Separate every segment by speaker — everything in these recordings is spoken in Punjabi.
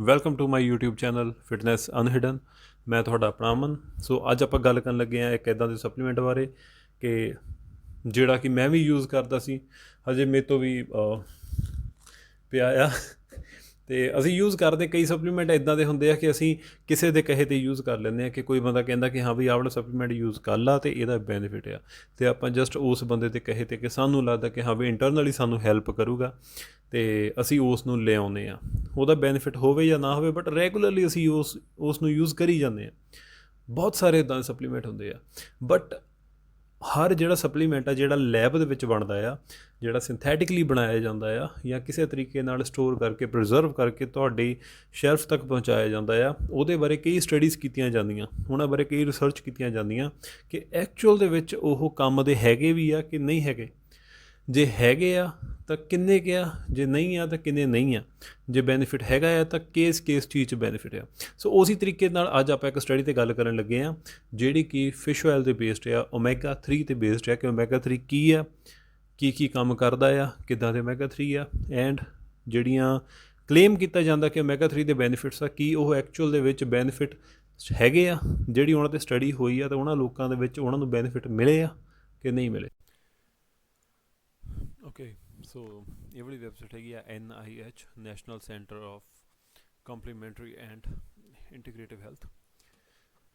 Speaker 1: Welcome to my YouTube channel fitness unhidden. ਮੈਂ ਤੁਹਾਡਾ ਆਪਣਾ ਅਮਨ। ਸੋ ਅੱਜ ਆਪਾਂ ਗੱਲ ਕਰਨ ਲੱਗੇ ਹਾਂ ਇੱਕ ਇੱਦਾਂ ਦੇ ਸਪਲੀਮੈਂਟ ਬਾਰੇ ਕਿ ਜਿਹੜਾ ਕਿ ਮੈਂ ਵੀ ਯੂਜ਼ ਕਰਦਾ ਸੀ, ਹਜੇ ਮੇਰੇ ਤੋਂ ਵੀ ਪਿਆ ਆ। ਅਤੇ ਅਸੀਂ ਯੂਜ਼ ਕਰਦੇ ਕਈ ਸਪਲੀਮੈਂਟ ਇੱਦਾਂ ਦੇ ਹੁੰਦੇ ਆ ਕਿ ਅਸੀਂ ਕਿਸੇ ਦੇ ਕਹੇ 'ਤੇ ਯੂਜ਼ ਕਰ ਲੈਂਦੇ ਹਾਂ ਕਿ ਕੋਈ ਬੰਦਾ ਕਹਿੰਦਾ ਕਿ ਹਾਂ ਵੀ ਆਹ ਵਾਲਾ ਸਪਲੀਮੈਂਟ ਯੂਜ਼ ਕਰ ਲਾ ਅਤੇ ਇਹਦਾ ਬੈਨੀਫਿਟ ਆ, ਅਤੇ ਆਪਾਂ ਜਸਟ ਉਸ ਬੰਦੇ 'ਤੇ ਕਹੇ 'ਤੇ ਕਿ ਸਾਨੂੰ ਲੱਗਦਾ ਕਿ ਹਾਂ ਵੀ ਇੰਟਰਨਲੀ ਸਾਨੂੰ ਹੈਲਪ ਕਰੂਗਾ ਅਤੇ ਅਸੀਂ ਉਸ ਨੂੰ ਲੈ ਆਉਂਦੇ ਹਾਂ। ਉਹਦਾ ਬੈਨੀਫਿਟ ਹੋਵੇ ਜਾਂ ਨਾ ਹੋਵੇ, ਬਟ ਰੈਗੂਲਰਲੀ ਅਸੀਂ ਉਸ ਨੂੰ ਯੂਜ਼ ਕਰੀ ਜਾਂਦੇ ਹਾਂ। ਬਹੁਤ ਸਾਰੇ ਇੱਦਾਂ ਦੇ ਸਪਲੀਮੈਂਟ ਹੁੰਦੇ ਆ, ਬਟ ਹਰ ਜਿਹੜਾ ਸਪਲੀਮੈਂਟ ਆ ਜਿਹੜਾ ਲੈਬ ਦੇ ਵਿੱਚ ਬਣਦਾ ਆ, ਜਿਹੜਾ ਸਿੰਥੈਟਿਕਲੀ ਬਣਾਇਆ ਜਾਂਦਾ ਆ ਜਾਂ ਕਿਸੇ ਤਰੀਕੇ ਨਾਲ ਸਟੋਰ ਕਰਕੇ ਪ੍ਰੀਜ਼ਰਵ ਕਰਕੇ ਤੁਹਾਡੀ ਸ਼ੈਲਫ ਤੱਕ ਪਹੁੰਚਾਇਆ ਜਾਂਦਾ ਆ, ਉਹਦੇ ਬਾਰੇ ਕਈ ਸਟੱਡੀਜ਼ ਕੀਤੀਆਂ ਜਾਂਦੀਆਂ, ਉਹਨਾਂ ਬਾਰੇ ਕਈ ਰਿਸਰਚ ਕੀਤੀਆਂ ਜਾਂਦੀਆਂ ਕਿ ਐਕਚੁਅਲ ਦੇ ਵਿੱਚ ਉਹ ਕੰਮ ਦੇ ਹੈਗੇ ਵੀ ਆ ਕਿ ਨਹੀਂ ਹੈਗੇ। ਜੇ ਹੈਗੇ ਆ ਤਾਂ ਕਿੰਨੇ ਕੁ ਆ, ਜੇ ਨਹੀਂ ਆ ਤਾਂ ਕਿੰਨੇ ਨਹੀਂ ਆ, ਜੇ ਬੈਨੀਫਿਟ ਹੈਗਾ ਆ ਤਾਂ ਕਿਸ ਚੀਜ਼ 'ਚ ਬੈਨੀਫਿਟ ਆ। ਸੋ ਉਸੇ ਤਰੀਕੇ ਨਾਲ ਅੱਜ ਆਪਾਂ ਇੱਕ ਸਟੱਡੀ 'ਤੇ ਗੱਲ ਕਰਨ ਲੱਗੇ ਹਾਂ ਜਿਹੜੀ ਕਿ ਫਿਸ਼ ਆਇਲ 'ਤੇ ਬੇਸਡ ਆ, ਓਮੈਗਾ 3 'ਤੇ ਬੇਸਡ ਆ ਕਿ ਓਮੈਗਾ 3 ਕੀ ਆ, ਕੀ ਕੰਮ ਕਰਦਾ ਆ, ਕਿੱਦਾਂ ਦੇ ਓਮੈਗਾ 3 ਆ, ਐਂਡ ਜਿਹੜੀਆਂ ਕਲੇਮ ਕੀਤਾ ਜਾਂਦਾ ਕਿ ਓਮੈਗਾ 3 ਦੇ ਬੈਨੀਫਿਟਸ ਆ, ਕੀ ਉਹ ਐਕਚੁਅਲ ਦੇ ਵਿੱਚ ਬੈਨੀਫਿਟ ਹੈਗੇ ਆ, ਜਿਹੜੀ ਉਹਨਾਂ 'ਤੇ ਸਟੱਡੀ ਹੋਈ ਆ ਤਾਂ ਉਹਨਾਂ ਲੋਕਾਂ ਦੇ ਵਿੱਚ ਉਹਨਾਂ ਨੂੰ ਬੈਨੀਫਿਟ ਮਿਲੇ ਆ ਕਿ ਨਹੀਂ ਮਿਲੇ। ਓਕੇ, ਸੋ ਇਹ ਵਾਲੀ ਵੈਬਸਾਈਟ ਹੈਗੀ ਆ NIH, national centre of complementary and integrative health.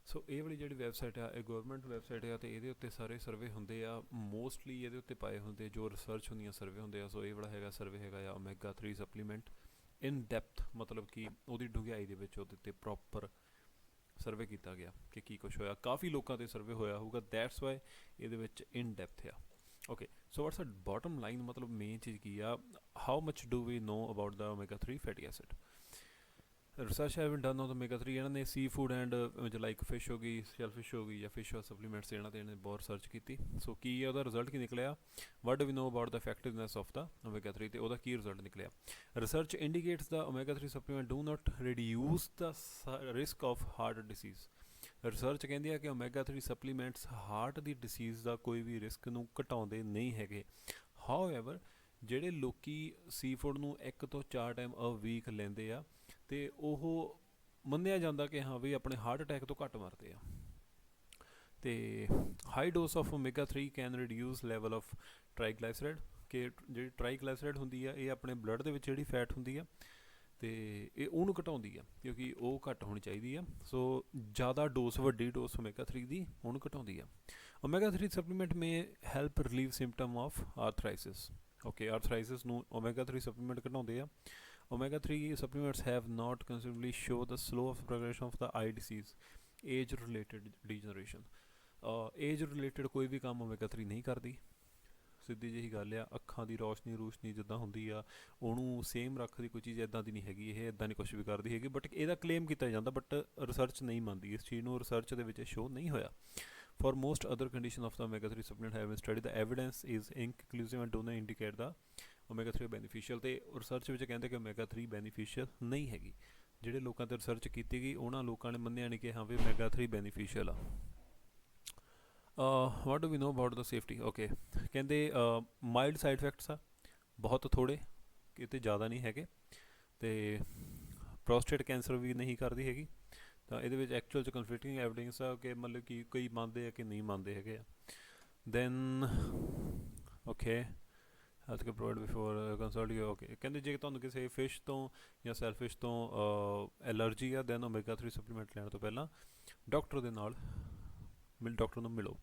Speaker 1: So ਇਹ ਵਾਲੀ ਜਿਹੜੀ ਵੈਬਸਾਈਟ ਆ ਇਹ ਗੌਰਮੈਂਟ ਵੈਬਸਾਈਟ ਆ ਅਤੇ ਇਹਦੇ ਉੱਤੇ ਸਾਰੇ ਸਰਵੇ ਹੁੰਦੇ ਆ, ਮੋਸਟਲੀ ਇਹਦੇ ਉੱਤੇ ਪਾਏ ਹੁੰਦੇ ਜੋ ਰਿਸਰਚ ਹੁੰਦੀਆਂ ਸਰਵੇ ਹੁੰਦੇ ਆ। ਸੋ ਇਹ ਵਾਲਾ ਹੈਗਾ ਸਰਵੇ ਹੈਗਾ ਆ ਓਮੈਗਾ 3 ਸਪਲੀਮੈਂਟ ਇਨ ਡੈਪਥ, ਮਤਲਬ ਕਿ ਉਹਦੀ ਡੂੰਘਾਈ ਦੇ ਵਿੱਚ ਉਹਦੇ 'ਤੇ ਪ੍ਰੋਪਰ ਸਰਵੇ ਕੀਤਾ ਗਿਆ ਕਿ ਕੀ ਕੁਛ ਹੋਇਆ। ਕਾਫੀ ਲੋਕਾਂ 'ਤੇ ਸਰਵੇ ਹੋਇਆ ਹੋਊਗਾ, ਦੈਟਸ ਵਾਈ ਇਹਦੇ ਵਿੱਚ ਇਨ ਡੈਪਥ ਆ। Okay, so what's a bottom line, ਮਤਲਬ ਮੇਨ ਚੀਜ਼ ਕੀ ਆ, how much do we know about the omega 3 fatty acid. Research have been done on omega 3। ਇਹਨਾਂ ਨੇ sea food and like fish ਹੋ ਗਈ, ਸ਼ੈਲ ਫਿਸ਼ ਹੋ ਗਈ ਜਾਂ ਫਿਸ਼ ਸਪਲੀਮੈਂਟਸ, ਇਹਨਾਂ 'ਤੇ ਇਹਨੇ ਬਹੁਤ ਰਿਸਰਚ ਕੀਤੀ। ਸੋ ਕੀ ਉਹਦਾ ਰਿਜ਼ਲਟ ਕੀ ਨਿਕਲਿਆ, what do we know about the effectiveness of the omega 3, ਅਤੇ ਉਹਦਾ ਕੀ ਰਿਜ਼ਲਟ ਨਿਕਲਿਆ। Research indicates the omega 3 supplement do not reduce the risk of heart disease. Research ਕਹਿੰਦੀ ਆ ਕਿ ਓਮੈਗਾ 3 ਸਪਲੀਮੈਂਟਸ ਹਾਰਟ ਦੀ ਡਿਸੀਜ਼ ਦਾ ਕੋਈ ਵੀ ਰਿਸਕ ਨੂੰ ਘਟਾਉਂਦੇ ਨਹੀਂ ਹੈਗੇ। ਹਾਊਐਵਰ ਜਿਹੜੇ ਲੋਕੀ ਸੀ ਫੂਡ ਨੂੰ 1 ਤੋਂ 4 ਟਾਈਮ ਅ ਵੀਕ ਲੈਂਦੇ ਆ ਅਤੇ ਉਹ ਮੰਨਿਆ ਜਾਂਦਾ ਕਿ ਹਾਂ ਵੀ ਆਪਣੇ ਹਾਰਟ ਅਟੈਕ ਤੋਂ ਘੱਟ ਮਰਦੇ ਆ। ਅਤੇ high dose of omega 3 can reduce level of triglyceride, ਕਿ ਜਿਹੜੀ ਟਰਾਈਗਲਾਈਸਰਾਈਡ ਹੁੰਦੀ ਆ ਇਹ ਆਪਣੇ ਬਲੱਡ ਦੇ ਵਿੱਚ ਜਿਹੜੀ ਫੈਟ ਹੁੰਦੀ ਆ ਅਤੇ ਇਹ ਉਹਨੂੰ ਘਟਾਉਂਦੀ ਆ, ਕਿਉਂਕਿ ਉਹ ਘੱਟ ਹੋਣੀ ਚਾਹੀਦੀ ਆ। ਸੋ ਜ਼ਿਆਦਾ ਡੋਜ਼, ਵੱਡੀ ਡੋਜ਼ ਓਮੈਗਾ 3 ਦੀ ਉਹਨੂੰ ਘਟਾਉਂਦੀ ਆ। Omega 3 supplement may help relieve symptom of arthritis. Okay, arthritis ਨੂੰ ਓਮੈਗਾ 3 ਸਪਲੀਮੈਂਟ ਘਟਾਉਂਦੇ ਆ। Omega 3 supplements have not considerably show the slow of progression of the eye disease, age related degeneration। Age related ਕੋਈ ਵੀ ਕੰਮ ਓਮੈਗਾ 3 ਨਹੀਂ ਕਰਦੀ, ਸਿੱਧੀ ਜਿਹੀ ਗੱਲ ਆ। ਅੱਖਾਂ ਦੀ ਰੋਸ਼ਨੀ ਜਿੱਦਾਂ ਹੁੰਦੀ ਆ ਉਹਨੂੰ ਸੇਮ ਰੱਖਦੀ ਕੋਈ ਚੀਜ਼ ਇੱਦਾਂ ਦੀ ਨਹੀਂ ਹੈਗੀ, ਇਹ ਇੱਦਾਂ ਨਹੀਂ ਕੁਛ ਵੀ ਕਰਦੀ ਹੈਗੀ, ਬਟ ਇਹਦਾ ਕਲੇਮ ਕੀਤਾ ਜਾਂਦਾ, ਬਟ ਰਿਸਰਚ ਨਹੀਂ ਮੰਨਦੀ ਇਸ ਚੀਜ਼ ਨੂੰ, ਰਿਸਰਚ ਦੇ ਵਿੱਚ ਸ਼ੋਅ ਨਹੀਂ ਹੋਇਆ। For most other conditions of the omega 3 supplement have been studied, the evidence is inconclusive and do not indicate the ਓਮੈਗਾ 3 beneficial. ਅਤੇ ਰਿਸਰਚ ਵਿੱਚ ਕਹਿੰਦੇ ਕਿ ਓਮੈਗਾ 3 ਬੈਨੀਫੀਸ਼ੀਅਲ ਨਹੀਂ ਹੈਗੀ। ਜਿਹੜੇ ਲੋਕਾਂ 'ਤੇ ਰਿਸਰਚ ਕੀਤੀ ਗਈ ਉਹਨਾਂ ਲੋਕਾਂ ਨੇ ਮੰਨਿਆ ਨਹੀਂ ਕਿ ਹਾਂ ਵੀ ਓਮੈਗਾ 3 ਬੈਨੀਫੀਸ਼ੀਅਲ ਆ। What do we know about the safety. Okay, ਕਹਿੰਦੇ ਮਾਈਲਡ ਸਾਈਡ ਇਫੈਕਟਸ ਆ, ਬਹੁਤ ਥੋੜ੍ਹੇ, ਕਿਤੇ ਜ਼ਿਆਦਾ ਨਹੀਂ ਹੈਗੇ, ਅਤੇ ਪ੍ਰੋਸਟੇਟ ਕੈਂਸਰ ਵੀ ਨਹੀਂ ਕਰਦੀ ਹੈਗੀ। ਤਾਂ ਇਹਦੇ ਵਿੱਚ ਐਕਚੁਅਲ 'ਚ ਕਨਫਲਿਕਟਿੰਗ ਐਵੀਡੈਂਸ ਆ ਕਿ ਮਤਲਬ ਕਿ ਕਈ ਮੰਨਦੇ ਆ ਕਿ ਨਹੀਂ ਮੰਨਦੇ ਹੈਗੇ ਆ। Then okay, health care provide before consult you. Okay, ਕਹਿੰਦੇ ਜੇ ਤੁਹਾਨੂੰ ਕਿਸੇ ਫਿਸ਼ ਤੋਂ ਜਾਂ ਸੈਲਫਿਸ਼ ਤੋਂ ਐਲਰਜੀ ਆ, ਦੈਨ ਓਮੈਗਾ 3 ਸਪਲੀਮੈਂਟ ਲੈਣ ਤੋਂ ਪਹਿਲਾਂ ਡਾਕਟਰ ਦੇ ਨਾਲ ਡਾਕਟਰ ਨੂੰ ਮਿਲੋ।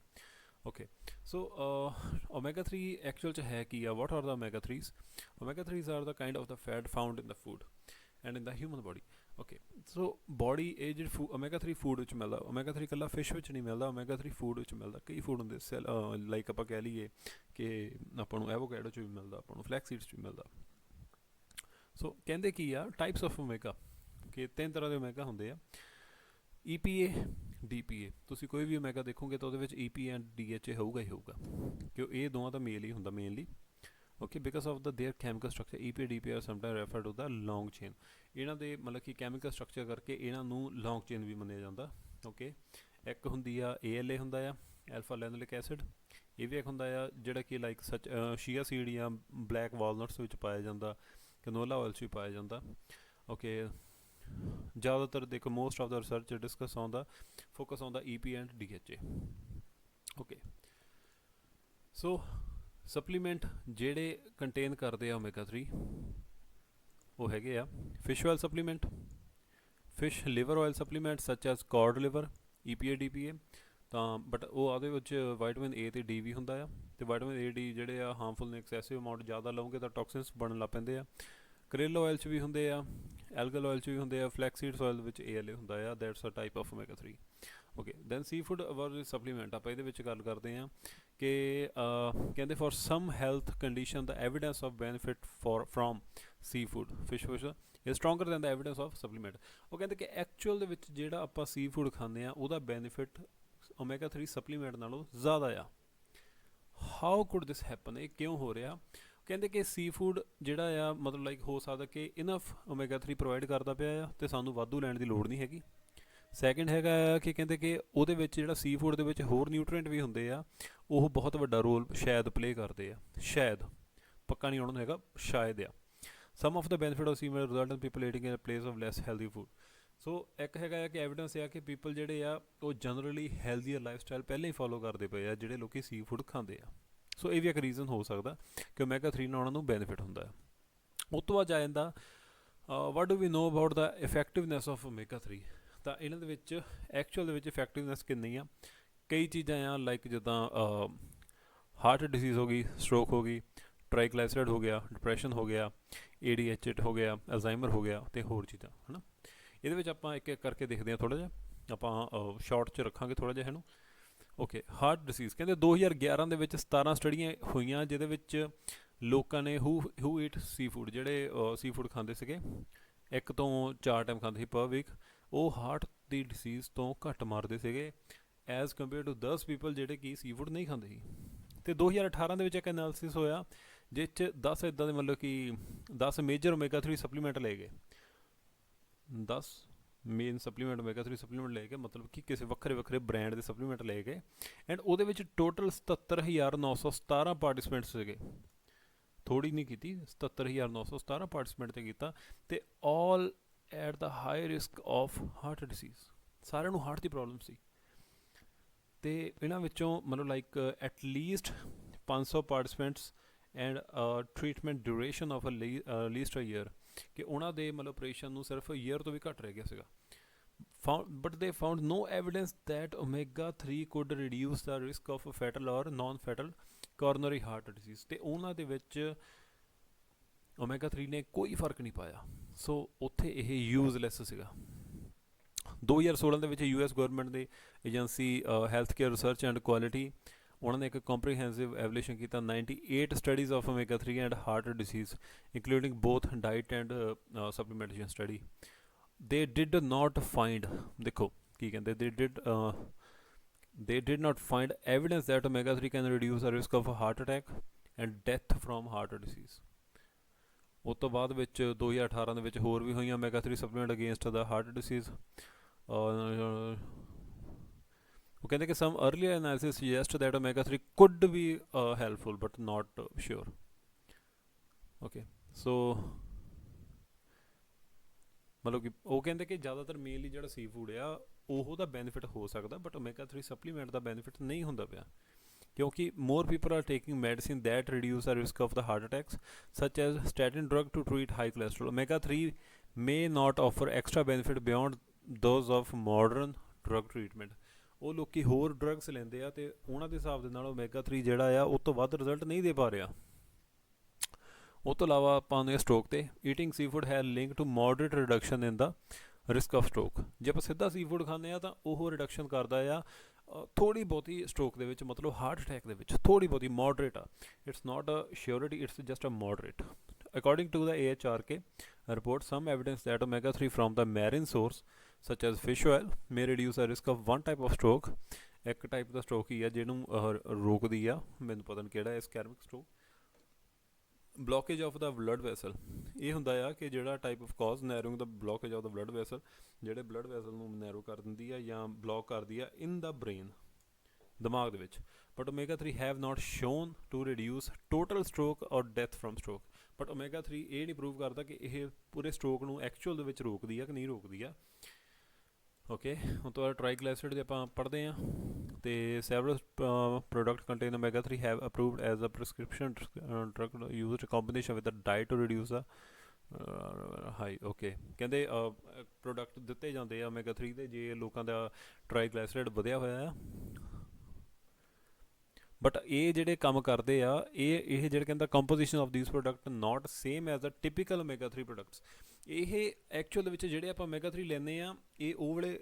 Speaker 1: ਓਕੇ, ਸੋ ਓਮੈਗਾ 3 ਐਕਚੁਅਲ 'ਚ ਹੈ ਕੀ ਆ, what are the omega 3s। Omega 3s are the kind of the fat found in the food and in the human body. Okay, so body ਇਹ ਜਿਹੜੀ ਓਮੈਗਾ 3 ਫੂਡ ਵਿੱਚ ਮਿਲਦਾ, ਓਮੈਗਾ 3 ਇਕੱਲਾ ਫਿਸ਼ ਵਿੱਚ ਨਹੀਂ ਮਿਲਦਾ, ਓਮੈਗਾ 3 ਫੂਡ ਵਿੱਚ ਮਿਲਦਾ। ਕਈ ਫੂਡ ਹੁੰਦੇ ਲਾਈਕ ਆਪਾਂ ਕਹਿ ਲਈਏ ਕਿ ਆਪਾਂ ਨੂੰ ਐਵੋਕੈਡੋ 'ਚ ਵੀ ਮਿਲਦਾ, ਆਪਾਂ ਨੂੰ ਫਲੈਕਸ ਸੀਡਸ 'ਚ ਵੀ ਮਿਲਦਾ। ਸੋ ਕਹਿੰਦੇ ਕੀ ਆ, ਟਾਈਪਸ ਆਫ ਓਮੈਗਾ, ਕਿ 3 ਤਰ੍ਹਾਂ ਦੇ ਓਮੈਗਾ ਹੁੰਦੇ ਆ, EPA, DPA। ਤੁਸੀਂ ਕੋਈ ਵੀ ਓਮੈਗਾ ਦੇਖੋਗੇ ਤਾਂ ਉਹਦੇ ਵਿੱਚ EPA ਐਂਡ DHA ਹੋਊਗਾ ਹੀ ਹੋਊਗਾ, ਕਿਉਂ ਇਹ ਦੋਵਾਂ ਦਾ ਮੇਲ ਹੀ ਹੁੰਦਾ mainly. Okay, because of the their chemical structure, EPA DPA are sometime refer to the long chain. ਇਹਨਾਂ ਦੇ ਮਤਲਬ ਕਿ ਕੈਮੀਕਲ ਸਟਰਕਚਰ ਕਰਕੇ ਇਹਨਾਂ ਨੂੰ ਲੌਂਗ ਚੇਨ ਵੀ ਮੰਨਿਆ ਜਾਂਦਾ। ਓਕੇ, ਇੱਕ ਹੁੰਦੀ ਆ ALA ਹੁੰਦਾ ਆ, ਐਲਫਾ ਲੈਨੋਲਿਕ ਐਸਿਡ। ਇਹ ਵੀ ਇੱਕ ਹੁੰਦਾ ਆ ਜਿਹੜਾ ਕਿ ਲਾਈਕ ਸ਼ੀਆ ਸੀਡ ਜਾਂ ਬਲੈਕ ਵਾਲਨਟਸ ਵਿੱਚ ਪਾਇਆ ਜਾਂਦਾ, ਕੈਨੋਲਾ ਆਇਲ 'ਚ ਵੀ ਪਾਇਆ ਜਾਂਦਾ। ਓਕੇ, ज़्यादातर देखो most of the research discuss आउंदा फोकस आउंदा EP and DHA। Okay so supplement ਜਿਹੜੇ ਕੰਟੇਨ ਕਰਦੇ ਆ ਓਮੇਗਾ 3 ਉਹ ਹੈਗੇ ਆ fish oil supplement, fish liver oil supplement such as cod liver EPA DPA ਤਾਂ ਬਟ ਉਹ ਉਹਦੇ ਵਿੱਚ ਵਿਟਾਮਿਨ A ਤੇ D ਵੀ ਹੁੰਦਾ ਆ ਤੇ ਵਿਟਾਮਿਨ A D ਜਿਹੜੇ ਆ ਹਾਰਮਫੁਲ ਨੇ, ਐਕਸੈਸਿਵ ਅਮਾਊਂਟ ਜ਼ਿਆਦਾ ਲਓਗੇ ਤਾਂ ਟੌਕਸਿਨਸ ਬਣਨ ਲੱਗ ਪੈਂਦੇ ਆ। ਕਰੇਲ ਆਇਲ 'ਚ ਵੀ ਹੁੰਦੇ ਆ, ਐਲਗਲ ਆਇਲ 'ਚ ਵੀ ਹੁੰਦੇ ਆ, ਫਲੈਕਸੀਡਸ ਆਇਲ ਵਿੱਚ ALA ਹੁੰਦਾ ਆ, that's a type of omega 3। Okay then sea food versus supplement ਆਪਾਂ ਇਹਦੇ ਵਿੱਚ ਗੱਲ ਕਰਦੇ ਹਾਂ ਕਿ ਕਹਿੰਦੇ for some health condition the evidence of benefit from sea food fish is stronger than the evidence of supplement. ਉਹ ਕਹਿੰਦੇ ਕਿ ਐਕਚੁਅਲ ਦੇ ਵਿੱਚ ਜਿਹੜਾ ਆਪਾਂ ਸੀ ਫੂਡ ਖਾਂਦੇ ਆ ਉਹਦਾ ਬੈਨੀਫਿਟ ਓਮੇਗਾ 3 ਸਪਲੀਮੈਂਟ ਨਾਲੋਂ ਜ਼ਿਆਦਾ ਆ। ਹਾਊ ਕੁਡ ਦਿਸ ਹੈਪਨ, ਇਹ ਕਿਉਂ ਹੋ ਰਿਹਾ? ਕਹਿੰਦੇ ਕਿ ਸੀ ਫੂਡ ਜਿਹੜਾ ਆ ਮਤਲਬ ਲਾਈਕ ਹੋ ਸਕਦਾ ਕਿ ਇਨਫ ਓਮੇਗਾ 3 ਪ੍ਰੋਵਾਈਡ ਕਰਦਾ ਪਿਆ ਆ ਅਤੇ ਸਾਨੂੰ ਵਾਧੂ ਲੈਣ ਦੀ ਲੋੜ ਨਹੀਂ ਹੈਗੀ। ਸੈਕਿੰਡ ਹੈਗਾ ਆ ਕਿ ਕਹਿੰਦੇ ਕਿ ਉਹਦੇ ਵਿੱਚ ਜਿਹੜਾ ਸੀ ਫੂਡ ਦੇ ਵਿੱਚ ਹੋਰ ਨਿਊਟ੍ਰੀਐਂਟ ਵੀ ਹੁੰਦੇ ਆ, ਉਹ ਬਹੁਤ ਵੱਡਾ ਰੋਲ ਸ਼ਾਇਦ ਪਲੇ ਕਰਦੇ ਆ, ਸ਼ਾਇਦ ਪੱਕਾ ਨਹੀਂ ਉਹਨਾਂ ਨੂੰ ਹੈਗਾ, ਸ਼ਾਇਦ ਆ। Some of the benefit of sea food result in people eating in place of less healthy food. So ਇੱਕ ਹੈਗਾ ਆ ਕਿ ਐਵੀਡੈਂਸ ਆ ਕਿ ਪੀਪਲ ਜਿਹੜੇ ਆ ਉਹ ਜਨਰਲੀ ਹੈਲਦੀਅਰ ਲਾਈਫ ਸਟਾਈਲ ਪਹਿਲਾਂ ਹੀ ਫੋਲੋ ਕਰਦੇ ਪਏ ਆ ਜਿਹੜੇ ਲੋਕ ਸੀ ਫੂਡ ਖਾਂਦੇ ਆ। ਸੋ ਇਹ ਵੀ ਇੱਕ ਰੀਜ਼ਨ ਹੋ ਸਕਦਾ ਕਿ ਓਮੇਗਾ 3 ਨਾਲ ਉਹਨਾਂ ਨੂੰ ਬੈਨੀਫਿਟ ਹੁੰਦਾ ਹੈ। ਉਸ ਤੋਂ ਬਾਅਦ ਆ ਜਾਂਦਾ what do we know about the effectiveness of omega 3। ਤਾਂ ਇਹਨਾਂ ਦੇ ਵਿੱਚ ਐਕਚੁਅਲ ਦੇ ਵਿੱਚ ਇਫੈਕਟਿਵਨੈਸ ਕਿੰਨੀ ਆ? ਕਈ ਚੀਜ਼ਾਂ ਆ ਲਾਈਕ ਜਿੱਦਾਂ ਹਾਰਟ ਡਿਸੀਜ਼ ਹੋ ਗਈ, ਸਟ੍ਰੋਕ ਹੋ ਗਈ, ਟ੍ਰਾਈਗਲਾਈਸਰਾਈਡ ਹੋ ਗਿਆ, ਡਿਪਰੈਸ਼ਨ ਹੋ ਗਿਆ, ADHD ਹੋ ਗਿਆ, ਅਲਜ਼ਾਈਮਰ ਹੋ ਗਿਆ ਅਤੇ ਹੋਰ ਚੀਜ਼ਾਂ ਹੈ ਨਾ। ਇਹਦੇ ਵਿੱਚ ਆਪਾਂ ਇੱਕ ਇੱਕ ਕਰਕੇ ਦੇਖਦੇ ਹਾਂ, ਥੋੜ੍ਹਾ ਜਿਹਾ ਆਪਾਂ ਸ਼ਾਰਟ 'ਚ ਰੱਖਾਂਗੇ ਥੋੜ੍ਹਾ ਜਿਹਾ ਇਹਨੂੰ। ਓਕੇ ਹਾਰਟ ਡਿਸੀਜ਼ ਕਹਿੰਦੇ 2011 ਦੇ ਵਿੱਚ 17 ਸਟੱਡੀਆਂ ਹੋਈਆਂ ਜਿਹਦੇ ਵਿੱਚ ਲੋਕਾਂ ਨੇ ਹੂ ਈਟ ਸੀ ਫੂਡ, ਜਿਹੜੇ ਸੀ ਫੂਡ ਖਾਂਦੇ ਸੀਗੇ 1 ਤੋਂ 4 ਟਾਈਮ ਖਾਂਦੇ ਸੀ ਪਰ ਵੀਕ, ਉਹ ਹਾਰਟ ਦੀ ਡਿਸੀਜ਼ ਤੋਂ ਘੱਟ ਮਾਰਦੇ ਸੀਗੇ ਐਜ਼ ਕੰਪੇਅਰ ਟੂ 10 ਪੀਪਲ ਜਿਹੜੇ ਕਿ ਸੀ ਫੂਡ ਨਹੀਂ ਖਾਂਦੇ ਸੀ। ਅਤੇ 2018 ਦੇ ਵਿੱਚ ਇੱਕ ਐਨਾਲਿਸਿਸ ਹੋਇਆ ਜਿਸ 'ਚ 10 ਇੱਦਾਂ ਦੇ ਮਤਲਬ ਕਿ 10 ਮੇਜਰ ਓਮੇਗਾ 3 ਸਪਲੀਮੈਂਟ ਲਏ ਗਏ, 10 ਮੇਨ ਸਪਲੀਮੈਂਟ ਓਮੇਗਾ 3 ਸਪਲੀਮੈਂਟ ਲੈ ਕੇ ਮਤਲਬ ਕਿ ਕਿਸੇ ਵੱਖਰੇ ਵੱਖਰੇ ਬ੍ਰਾਂਡ ਦੇ ਸਪਲੀਮੈਂਟ ਲੈ ਗਏ ਐਂਡ ਉਹਦੇ ਵਿੱਚ ਟੋਟਲ 77,917 ਪਾਰਟੀਸਪੈਂਟ ਸੀਗੇ। ਥੋੜ੍ਹੀ ਨਹੀਂ ਕੀਤੀ, 77,917 ਪਾਰਟੀਸਪੈਂਟ 'ਤੇ ਕੀਤਾ ਅਤੇ all at the high risk of heart disease, ਸਾਰਿਆਂ ਨੂੰ ਹਾਰਟ ਦੀ ਪ੍ਰੋਬਲਮ ਸੀ। ਅਤੇ ਇਹਨਾਂ ਵਿੱਚੋਂ ਮਤਲਬ like at least 500 participants and treatment duration of least a year, ਕਿ ਉਹਨਾਂ ਦੇ ਮਤਲਬ ਆਪਰੇਸ਼ਨ ਨੂੰ ਸਿਰਫ ਈਅਰ ਤੋਂ ਵੀ ਘੱਟ ਰਹਿ ਗਿਆ ਸੀਗਾ। But they found no evidence that omega 3 could reduce the risk of fatal or non fatal coronary heart disease, ਅਤੇ ਉਹਨਾਂ ਦੇ ਵਿੱਚ ਓਮੇਗਾ 3 ਨੇ ਕੋਈ ਫਰਕ ਨਹੀਂ ਪਾਇਆ। ਸੋ ਉੱਥੇ ਇਹ ਯੂਜ਼ਲੈਸ ਸੀਗਾ। 2016 ਦੇ ਵਿੱਚ US ਗੌਰਮੈਂਟ ਦੀ agency health care research and quality, ਉਹਨਾਂ ਨੇ ਇੱਕ ਕੰਪਰੀਹੈਂਸਿਵ ਐਵਲੂਏਸ਼ਨ ਕੀਤਾ 98 studies of omega 3 and heart disease including both diet and supplementation study. They did not find, ਦੇਖੋ ਕੀ ਕਹਿੰਦੇ, they did not find evidence that omega 3 can reduce the risk of a heart attack and death from heart disease। ਉਸ ਤੋਂ ਬਾਅਦ ਵਿੱਚ 2018 ਦੇ ਵਿੱਚ ਹੋਰ ਵੀ ਹੋਈਆਂ ਓਮੇਗਾ 3 ਸਪਲੀਮੈਂਟ ਅਗੇਂਸਟ ਦਾ ਹਾਰਟ ਡਿਸੀਜ਼। ਉਹ ਕਹਿੰਦੇ ਕਿ some earlier analysis suggest that omega 3 could be helpful but not sure। okay so ਮਤਲਬ ਕਿ ਉਹ ਕਹਿੰਦੇ ਕਿ ਜ਼ਿਆਦਾਤਰ ਮੇਨਲੀ ਜਿਹੜਾ ਸੀ ਫੂਡ ਆ ਉਹਦਾ ਬੈਨੀਫਿਟ ਹੋ ਸਕਦਾ ਬਟ ਓਮੇਗਾ 3 ਸਪਲੀਮੈਂਟ ਦਾ ਬੈਨੀਫਿਟ ਨਹੀਂ ਹੁੰਦਾ ਪਿਆ, ਕਿਉਂਕਿ more people are taking medicine that reduce the risk of the heart attacks such as statin drug to treat high cholesterol. Omega 3 may not offer extra benefit beyond those of modern drug treatment। ਉਹ ਲੋਕ ਹੋਰ ਡਰੱਗਸ ਲੈਂਦੇ ਆ ਅਤੇ ਉਹਨਾਂ ਦੇ ਹਿਸਾਬ ਦੇ ਨਾਲ ਓਮੇਗਾ 3 ਜਿਹੜਾ ਆ ਉਹ ਤੋਂ ਵੱਧ ਰਿਜ਼ਲਟ ਨਹੀਂ ਦੇ ਪਾ ਰਿਹਾ। ਉਹ ਤੋਂ ਇਲਾਵਾ ਆਪਾਂ ਨੇ ਸਟ੍ਰੋਕ 'ਤੇ ਈਟਿੰਗ ਸੀ ਫੂਡ ਹੈ link to moderate reduction in the risk of stroke. ਜੇ ਆਪਾਂ ਸਿੱਧਾ ਸੀ ਫੂਡ ਖਾਂਦੇ ਹਾਂ ਤਾਂ ਉਹ ਰਿਡਕਸ਼ਨ ਕਰਦਾ ਆ ਥੋੜ੍ਹੀ ਬਹੁਤੀ ਸਟ੍ਰੋਕ ਦੇ ਵਿੱਚ, ਮਤਲਬ ਹਾਰਟ ਅਟੈਕ ਦੇ ਵਿੱਚ ਥੋੜ੍ਹੀ ਬਹੁਤੀ ਮੋਡਰੇਟ ਆ। It's not a surety, it's just a moderate. According to the AHRK report, some evidence that omega 3 from the marine source such as fish oil may reduce the risk of one type of stroke। ਇੱਕ ਟਾਈਪ ਦਾ ਸਟ੍ਰੋਕ ਹੀ ਆ ਜਿਹਨੂੰ ਰੋਕਦੀ ਆ, ਮੈਨੂੰ ਪਤਾ ਨਹੀਂ ਕਿਹੜਾ, ischemic stroke. Blockage of the blood vessel, ਇਹ ਹੁੰਦਾ ਆ ਕਿ ਜਿਹੜਾ ਟਾਈਪ ਆਫ ਕਾਜ਼ ਨੈਰੋਇੰਗ ਦਾ blockage of the blood vessel, ਜਿਹੜੇ ਬਲੱਡ ਵੈਸਲ ਨੂੰ ਨੈਰੋ ਕਰ ਦਿੰਦੀ ਆ ਜਾਂ ਬਲੋਕ ਕਰਦੀ ਆ ਇਨ ਦਾ ਬ੍ਰੇਨ, ਦਿਮਾਗ ਦੇ ਵਿੱਚ। But omega 3 have not shown to reduce total stroke or death from stroke. But omega 3 ਇਹ ਨਹੀਂ ਪ੍ਰੂਵ ਕਰਦਾ ਕਿ ਇਹ ਪੂਰੇ ਸਟ੍ਰੋਕ ਨੂੰ ਐਕਚੁਅਲ ਦੇ ਵਿੱਚ ਰੋਕਦੀ ਆ ਕਿ ਨਹੀਂ ਰੋਕਦੀ ਆ। ਓਕੇ, ਹੁਣ ਤੋਂ ਬਾਅਦ ਟ੍ਰਾਈਗਲਾਈਸਰਾਈਡ ਦੇ ਆਪਾਂ ਪੜ੍ਹਦੇ ਹਾਂ। ਅਤੇ several product contain omega 3 have approved as a prescription drug used combination with the diet to reduce the high. Okay, ਕਹਿੰਦੇ ਪ੍ਰੋਡਕਟ ਦਿੱਤੇ ਜਾਂਦੇ ਆ ਓਮੇਗਾ 3 ਦੇ ਜੇ ਲੋਕਾਂ ਦਾ ਟ੍ਰਾਈਗਲਾਈਸਰਾਈਡ ਵਧਿਆ ਹੋਇਆ ਆ। ਬਟ ਇਹ ਜਿਹੜੇ ਕੰਮ ਕਰਦੇ ਆ ਇਹ ਜਿਹੜੇ ਕਹਿੰਦਾ composition of these product not same as a typical omega 3 products. ਇਹ ਐਕਚੁਅਲ ਦੇ ਵਿੱਚ ਜਿਹੜੇ ਆਪਾਂ ਓਮੇਗਾ 3 ਲੈਂਦੇ ਆ ਇਹ ਉਹ ਵਾਲੇ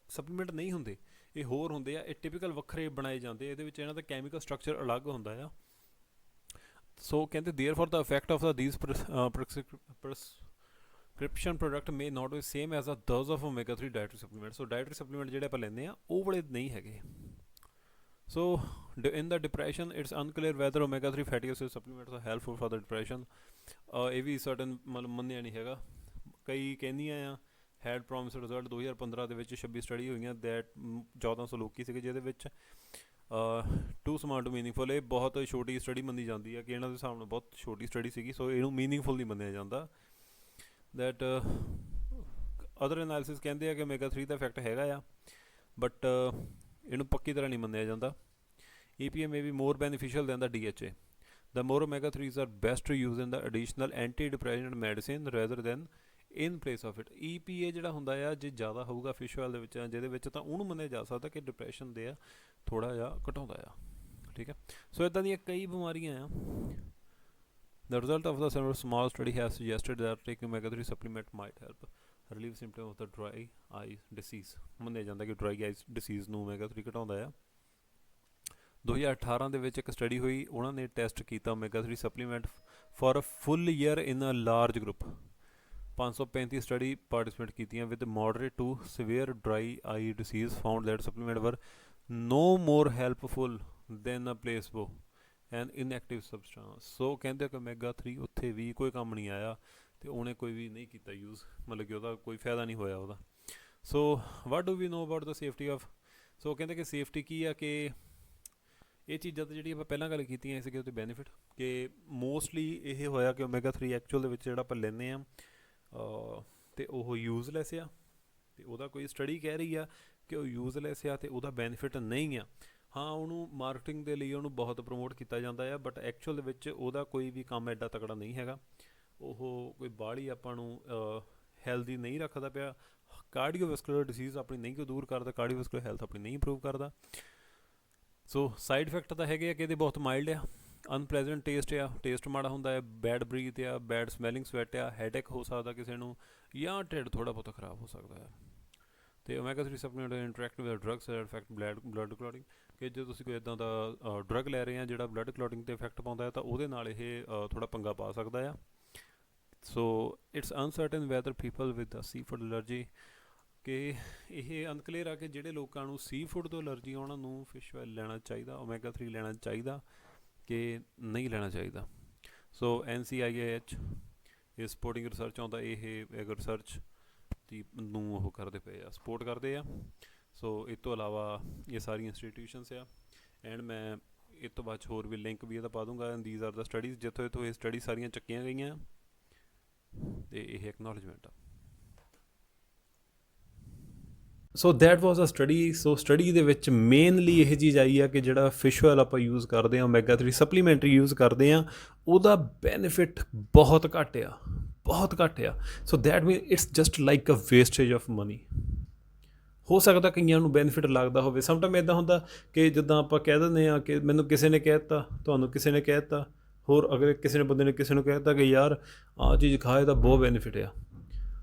Speaker 1: ਸਪਲੀਮੈਂਟ ਨਹੀਂ ਹੁੰਦੇ, ਇਹ ਹੋਰ ਹੁੰਦੇ ਆ। ਇਹ ਟਿਪੀਕਲ ਵੱਖਰੇ ਬਣਾਏ ਜਾਂਦੇ, ਇਹਦੇ ਵਿੱਚ ਇਹਨਾਂ ਦਾ ਕੈਮੀਕਲ ਸਟਰਕਚਰ ਅਲੱਗ ਹੁੰਦਾ ਆ। ਸੋ ਕਹਿੰਦੇ there for the effect of these prescription product may not be same as a those of omega 3 dietary supplement. So dietary supplement ਜਿਹੜੇ ਆਪਾਂ ਲੈਂਦੇ ਆ ਉਹ ਵਾਲੇ ਨਹੀਂ ਹੈਗੇ। So in the depression it's unclear whether omega 3 fatty acid supplements are helpful for the depression। ਇਹ ਵੀ ਸਰਟਨ ਮਤਲਬ ਮੰਨਿਆ ਨਹੀਂ ਹੈਗਾ। ਕਈ ਕਹਿੰਦੀਆਂ ਆ ਹੈਡ ਪ੍ਰੋਮਿਸ ਰਿਜ਼ਲਟ 2015 ਦੇ ਵਿੱਚ 26 ਸਟੱਡੀ ਹੋਈਆਂ ਦੈਟ 1400 ਲੋਕੀ ਸੀਗੇ ਜਿਹਦੇ ਵਿੱਚ ਟੂ ਸਮਾਲ ਟੂ ਮੀਨਿੰਗਫੁਲ। ਇਹ ਬਹੁਤ ਛੋਟੀ ਸਟੱਡੀ ਮੰਨੀ ਜਾਂਦੀ ਹੈ ਕਿ ਇਹਨਾਂ ਦੇ ਹਿਸਾਬ ਨਾਲ ਬਹੁਤ ਛੋਟੀ ਸਟੱਡੀ ਸੀਗੀ, ਸੋ ਇਹਨੂੰ ਮੀਨਿੰਗਫੁਲ ਨਹੀਂ ਮੰਨਿਆ ਜਾਂਦਾ। ਦੈਟ ਅਦਰ ਐਨਾਲਿਸਿਸ ਕਹਿੰਦੇ ਆ ਕਿ ਓਮੇਗਾ 3 ਦਾ ਇਫੈਕਟ ਹੈਗਾ ਆ ਬਟ ਇਹਨੂੰ ਪੱਕੀ ਤਰ੍ਹਾਂ ਨਹੀਂ ਮੰਨਿਆ ਜਾਂਦਾ। EPA may be more beneficial than the DHA. The more omega 3s are best to use in the additional anti-depressant medicine rather than in place of it। EPA ਜਿਹੜਾ ਹੁੰਦਾ ਆ ਜੇ ਜ਼ਿਆਦਾ ਹੋਊਗਾ ਫਿਸ਼ ਆਇਲ ਦੇ ਵਿੱਚ ਜਿਹਦੇ ਵਿੱਚ ਤਾਂ ਉਹਨੂੰ ਮੰਨਿਆ ਜਾ ਸਕਦਾ ਕਿ ਡਿਪਰੈਸ਼ਨ ਦੇ ਆ ਥੋੜ੍ਹਾ ਜਿਹਾ ਘਟਾਉਂਦਾ ਆ। ਠੀਕ ਹੈ, ਸੋ ਇੱਦਾਂ ਦੀਆਂ ਕਈ ਬਿਮਾਰੀਆਂ ਆ। The result of the small study has suggested that taking omega 3 supplement might help relieve symptoms of the dry eye disease। ਮੰਨਿਆ ਜਾਂਦਾ ਕਿ dry eye disease ਨੂੰ omega 3 ਘਟਾਉਂਦਾ ਆ। 2018 ਦੇ ਵਿੱਚ ਇੱਕ ਸਟੱਡੀ ਹੋਈ, ਉਹਨਾਂ ਨੇ ਟੈਸਟ ਕੀਤਾ omega 3 supplement for a full year in a large group. 535 study participate ਕੀਤੀਆਂ with moderate to severe dry eye disease found that supplement were no more helpful than a placebo and inactive substance. So ਕਹਿੰਦੇ ਕਿ ਓਮੇਗਾ 3 ਉੱਥੇ ਵੀ ਕੋਈ ਕੰਮ ਨਹੀਂ ਆਇਆ ਅਤੇ ਉਹਨੇ ਕੋਈ ਵੀ ਨਹੀਂ ਕੀਤਾ ਯੂਜ਼, ਮਤਲਬ ਕਿ ਉਹਦਾ ਕੋਈ ਫਾਇਦਾ ਨਹੀਂ ਹੋਇਆ ਉਹਦਾ। So what do we know about the safety of. So ਕਹਿੰਦੇ ਕਿ ਸੇਫਟੀ ਕੀ ਆ ਕਿ ਇਹ ਚੀਜ਼ਾਂ ਤਾਂ ਜਿਹੜੀ ਆਪਾਂ ਪਹਿਲਾਂ ਗੱਲ ਕੀਤੀਆਂ ਸੀਗੇ ਉਹਦੇ ਬੈਨੀਫਿਟ ਕਿ ਮੋਸਟਲੀ ਇਹ ਹੋਇਆ ਕਿ ਓਮੇਗਾ 3 ਐਕਚੁਅਲ ਦੇ ਵਿੱਚ ਜਿਹੜਾ ਆਪਾਂ ਲੈਂਦੇ ਹਾਂ ਅਤੇ ਉਹ ਯੂਜ਼ਲੈਸ ਆ ਅਤੇ ਉਹਦਾ ਕੋਈ ਸਟੱਡੀ ਕਹਿ ਰਹੀ ਆ ਕਿ ਉਹ ਯੂਜ਼ਲੈਸ ਆ ਅਤੇ ਉਹਦਾ ਬੈਨੀਫਿਟ ਨਹੀਂ ਆ। ਹਾਂ, ਉਹਨੂੰ ਮਾਰਕੀਟਿੰਗ ਦੇ ਲਈ ਉਹਨੂੰ ਬਹੁਤ ਪ੍ਰਮੋਟ ਕੀਤਾ ਜਾਂਦਾ ਆ ਬਟ ਐਕਚੁਅਲ ਦੇ ਵਿੱਚ ਉਹਦਾ ਕੋਈ ਵੀ ਕੰਮ ਐਡਾ ਤਕੜਾ ਨਹੀਂ ਹੈਗਾ। ਉਹ ਕੋਈ ਬਾਹਲੀ ਆਪਾਂ ਨੂੰ ਹੈਲਦੀ ਨਹੀਂ ਰੱਖਦਾ ਪਿਆ। ਕਾਰਡੀਓਵੈਸਕੂਲਰ ਡਿਸੀਜ਼ ਆਪਣੀ ਨਹੀਂ ਕੋਈ ਦੂਰ ਕਰਦਾ, ਕਾਰਡੀਓਵੈਸਕੂਲਰ ਹੈਲਥ ਆਪਣੀ ਨਹੀਂ ਇੰਪਰੂਵ ਕਰਦਾ। ਸੋ ਸਾਈਡ ਇਫੈਕਟ ਤਾਂ ਹੈਗੇ ਆ ਕਿ ਇਹਦੇ ਬਹੁਤ ਮਾਈਲਡ ਆ। ਅਨਪਲੈਜ਼ੈਂਟ ਟੇਸਟ ਆ, ਟੇਸਟ ਮਾੜਾ ਹੁੰਦਾ ਹੈ, ਬੈਡ ਬਰੀਥ ਆ, ਬੈਡ ਸਮੈਲਿੰਗ ਸਵੈਟ ਆ, ਹੈਡੇਕ ਹੋ ਸਕਦਾ ਕਿਸੇ ਨੂੰ ਜਾਂ ਢਿੱਡ ਥੋੜ੍ਹਾ ਬਹੁਤਾ ਖਰਾਬ ਹੋ ਸਕਦਾ ਹੈ। ਅਤੇ omega 3 supplement interact with drugs effect blood clotting ਕਿ ਜੇ ਤੁਸੀਂ ਕੋਈ ਇੱਦਾਂ ਦਾ ਡਰੱਗ ਲੈ ਰਹੇ ਆ ਜਿਹੜਾ ਬਲੱਡ ਕਲੌਟਿੰਗ 'ਤੇ ਇਫੈਕਟ ਪਾਉਂਦਾ ਹੈ ਤਾਂ ਉਹਦੇ ਨਾਲ ਇਹ ਥੋੜ੍ਹਾ ਪੰਗਾ ਪਾ ਸਕਦਾ ਆ। So it's uncertain whether people with seafood allergy ਕਿ ਇਹ ਅਨਕਲੀਅਰ ਆ ਕਿ ਜਿਹੜੇ ਲੋਕਾਂ ਨੂੰ ਸੀ ਫੂਡ ਤੋਂ ਐਲਰਜੀ ਆ ਉਹਨਾਂ ਨੂੰ ਫਿਸ਼ ਆਇਲ ਲੈਣਾ ਚਾਹੀਦਾ, ਓਮੇਗਾ 3 ਲੈਣਾ ਚਾਹੀਦਾ ਕਿ ਨਹੀਂ ਲੈਣਾ ਚਾਹੀਦਾ। ਸੋ NCIAH ਇਹ ਸਪੋਰਟਿੰਗ ਰਿਸਰਚ ਆਉਂਦਾ, ਇਹ ਰਿਸਰਚ ਦੀ ਨੂੰ ਉਹ ਕਰਦੇ ਪਏ ਆ, ਸਪੋਰਟ ਕਰਦੇ ਆ। ਸੋ ਇਹ ਤੋਂ ਇਲਾਵਾ ਇਹ ਸਾਰੀਆਂ ਇੰਸਟੀਟਿਊਸ਼ਨਸ ਆ ਐਂਡ ਮੈਂ ਇਹ ਤੋਂ ਬਾਅਦ ਹੋਰ ਵੀ ਲਿੰਕ ਵੀ ਇਹਦਾ ਪਾ ਦੂੰਗਾ। ਦੀਜ਼ ਆਰ ਦਾ ਸਟੱਡੀਜ਼ ਜਿੱਥੋਂ ਇੱਥੋਂ ਇਹ ਸਟੱਡੀ ਸਾਰੀਆਂ ਚੱਕੀਆਂ ਗਈਆਂ ਅਤੇ ਇਹ ਐਕਨੋਲਜਮੈਂਟ ਆ। So that was a study. So study ਦੇ ਵਿੱਚ ਮੇਨਲੀ ਇਹ ਚੀਜ਼ ਆਈ ਆ ਕਿ ਜਿਹੜਾ ਫਿਸ਼ ਆਇਲ ਆਪਾਂ ਯੂਜ਼ ਕਰਦੇ ਹਾਂ, ਓਮੇਗਾ 3 ਸਪਲੀਮੈਂਟਰੀ ਯੂਜ਼ ਕਰਦੇ ਹਾਂ, ਉਹਦਾ ਬੈਨੀਫਿਟ ਬਹੁਤ ਘੱਟ ਆ, ਬਹੁਤ ਘੱਟ ਆ। So that mean it's just like a wastage of money. ਹੋ ਸਕਦਾ ਕਈਆਂ ਨੂੰ ਬੈਨੀਫਿਟ ਲੱਗਦਾ ਹੋਵੇ। ਸਮਟਾਈਮ ਇੱਦਾਂ ਹੁੰਦਾ ਕਿ ਜਿੱਦਾਂ ਆਪਾਂ ਕਹਿ ਦਿੰਦੇ ਹਾਂ ਕਿ ਮੈਨੂੰ ਕਿਸੇ ਨੇ ਕਹਿ ਦਿੱਤਾ, ਤੁਹਾਨੂੰ ਕਿਸੇ ਨੇ ਕਹਿ ਦਿੱਤਾ, ਹੋਰ ਅਗਰ ਕਿਸੇ ਨੇ ਬੰਦੇ ਨੇ ਕਿਸੇ ਨੂੰ ਕਹਿ ਦਿੱਤਾ ਕਿ ਯਾਰ ਆਹ ਚੀਜ਼ ਖਾਏ ਤਾਂ ਬਹੁਤ ਬੈਨੀਫਿਟ ਆ।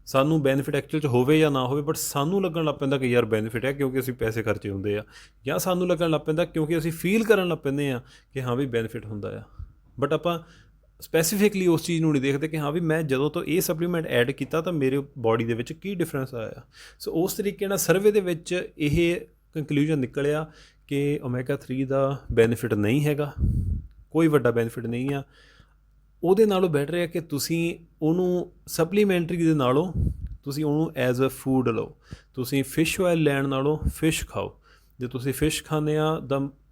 Speaker 1: ਸਾਨੂੰ ਬੈਨੀਫਿਟ ਐਕਚੁਅਲ 'ਚ ਹੋਵੇ ਜਾਂ ਨਾ ਹੋਵੇ ਬਟ ਸਾਨੂੰ ਲੱਗਣ ਲੱਗ ਪੈਂਦਾ ਕਿ ਯਾਰ ਬੈਨੀਫਿਟ ਹੈ ਕਿਉਂਕਿ ਅਸੀਂ ਪੈਸੇ ਖਰਚੇ ਹੁੰਦੇ ਆ, ਜਾਂ ਸਾਨੂੰ ਲੱਗਣ ਲੱਗ ਪੈਂਦਾ ਕਿਉਂਕਿ ਅਸੀਂ ਫੀਲ ਕਰਨ ਲੱਗ ਪੈਂਦੇ ਹਾਂ ਕਿ ਹਾਂ ਵੀ ਬੈਨੀਫਿਟ ਹੁੰਦਾ ਆ। ਬਟ ਆਪਾਂ ਸਪੈਸੀਫਿਕਲੀ ਉਸ ਚੀਜ਼ ਨੂੰ ਨਹੀਂ ਦੇਖਦੇ ਕਿ ਹਾਂ ਵੀ ਮੈਂ ਜਦੋਂ ਤੋਂ ਇਹ ਸਪਲੀਮੈਂਟ ਐਡ ਕੀਤਾ ਤਾਂ ਮੇਰੇ ਬਾਡੀ ਦੇ ਵਿੱਚ ਕੀ ਡਿਫਰੈਂਸ ਆਇਆ। ਸੋ ਉਸ ਤਰੀਕੇ ਨਾਲ ਸਰਵੇ ਦੇ ਵਿੱਚ ਇਹ ਕੰਕਲੂਜਨ ਨਿਕਲਿਆ ਕਿ ਓਮੇਗਾ 3 ਦਾ ਬੈਨੀਫਿਟ ਨਹੀਂ ਹੈਗਾ, ਕੋਈ ਵੱਡਾ ਬੈਨੀਫਿਟ ਨਹੀਂ ਆ। ਉਹਦੇ ਨਾਲੋਂ ਬੈਟਰ ਹੈ ਕਿ ਤੁਸੀਂ ਉਹਨੂੰ ਸਪਲੀਮੈਂਟਰੀ ਦੇ ਨਾਲੋਂ ਤੁਸੀਂ ਉਹਨੂੰ ਐਜ਼ ਅ ਫੂਡ ਲਓ। ਤੁਸੀਂ ਫਿਸ਼ ਆਇਲ ਲੈਣ ਨਾਲੋਂ ਫਿਸ਼ ਖਾਓ। ਜੇ ਤੁਸੀਂ ਫਿਸ਼ ਖਾਂਦੇ ਆ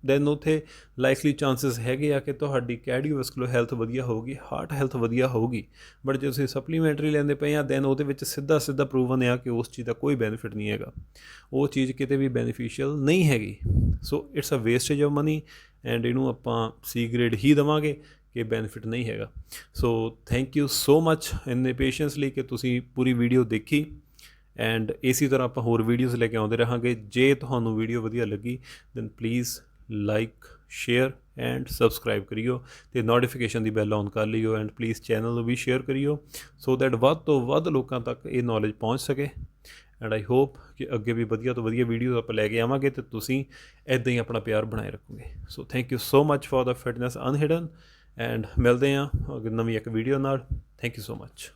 Speaker 1: ਦੈਨ ਉੱਥੇ ਲਾਈਕਲੀ ਚਾਂਸਸ ਹੈਗੇ ਆ ਕਿ ਤੁਹਾਡੀ ਕੈਰਡੀਓਵੈਸਕੂਲਰ ਹੈਲਥ ਵਧੀਆ ਹੋਊਗੀ, ਹਾਰਟ ਹੈਲਥ ਵਧੀਆ ਹੋਊਗੀ। ਬਟ ਜੇ ਤੁਸੀਂ ਸਪਲੀਮੈਂਟਰੀ ਲੈਂਦੇ ਪਏ ਆ ਦੈਨ ਉਹਦੇ ਵਿੱਚ ਸਿੱਧਾ ਪ੍ਰੂਵਨ ਆ ਕਿ ਉਸ ਚੀਜ਼ ਦਾ ਕੋਈ ਬੈਨੀਫਿਟ ਨਹੀਂ ਹੈਗਾ, ਉਹ ਚੀਜ਼ ਕਿਤੇ ਵੀ ਬੈਨੀਫੀਸ਼ੀਅਲ ਨਹੀਂ ਹੈਗੀ। So it's a wastage of money and ਇਹਨੂੰ ਆਪਾਂ ਸੀ ਗ੍ਰੇਡ ਹੀ ਦੇਵਾਂਗੇ ਕਿ ਬੈਨੀਫਿਟ ਨਹੀਂ ਹੈਗਾ। ਸੋ ਥੈਂਕ ਯੂ ਸੋ ਮੱਚ ਇੰਨੇ ਪੇਸ਼ੈਂਸ ਲਈ ਕਿ ਤੁਸੀਂ ਪੂਰੀ ਵੀਡੀਓ ਦੇਖੀ, ਐਂਡ ਇਸੇ ਤਰ੍ਹਾਂ ਆਪਾਂ ਹੋਰ ਵੀਡੀਓਜ਼ ਲੈ ਕੇ ਆਉਂਦੇ ਰਹਾਂਗੇ। ਜੇ ਤੁਹਾਨੂੰ ਵੀਡੀਓ ਵਧੀਆ ਲੱਗੀ then please like, share and subscribe ਕਰਿਓ ਅਤੇ ਨੋਟੀਫਿਕੇਸ਼ਨ ਦੀ ਬੈਲ ਔਨ ਕਰ ਲਿਓ, ਐਂਡ ਪਲੀਜ਼ ਚੈਨਲ ਨੂੰ ਵੀ ਸ਼ੇਅਰ ਕਰਿਓ ਸੋ ਦੈਟ ਵੱਧ ਤੋਂ ਵੱਧ ਲੋਕਾਂ ਤੱਕ ਇਹ ਨੌਲੇਜ ਪਹੁੰਚ ਸਕੇ। ਐਂਡ ਆਈ ਹੋਪ ਕਿ ਅੱਗੇ ਵੀ ਵਧੀਆ ਤੋਂ ਵਧੀਆ ਵੀਡੀਓਜ਼ ਆਪਾਂ ਲੈ ਕੇ ਆਵਾਂਗੇ ਅਤੇ ਤੁਸੀਂ ਇੱਦਾਂ ਹੀ ਆਪਣਾ ਪਿਆਰ ਬਣਾਏ ਰੱਖੋਗੇ। So thank you so much for the fitness unhidden, and ਮਿਲਦੇ ਹਾਂ ਨਵੀਂ ਇੱਕ ਵੀਡੀਓ ਨਾਲ। Thank you so much.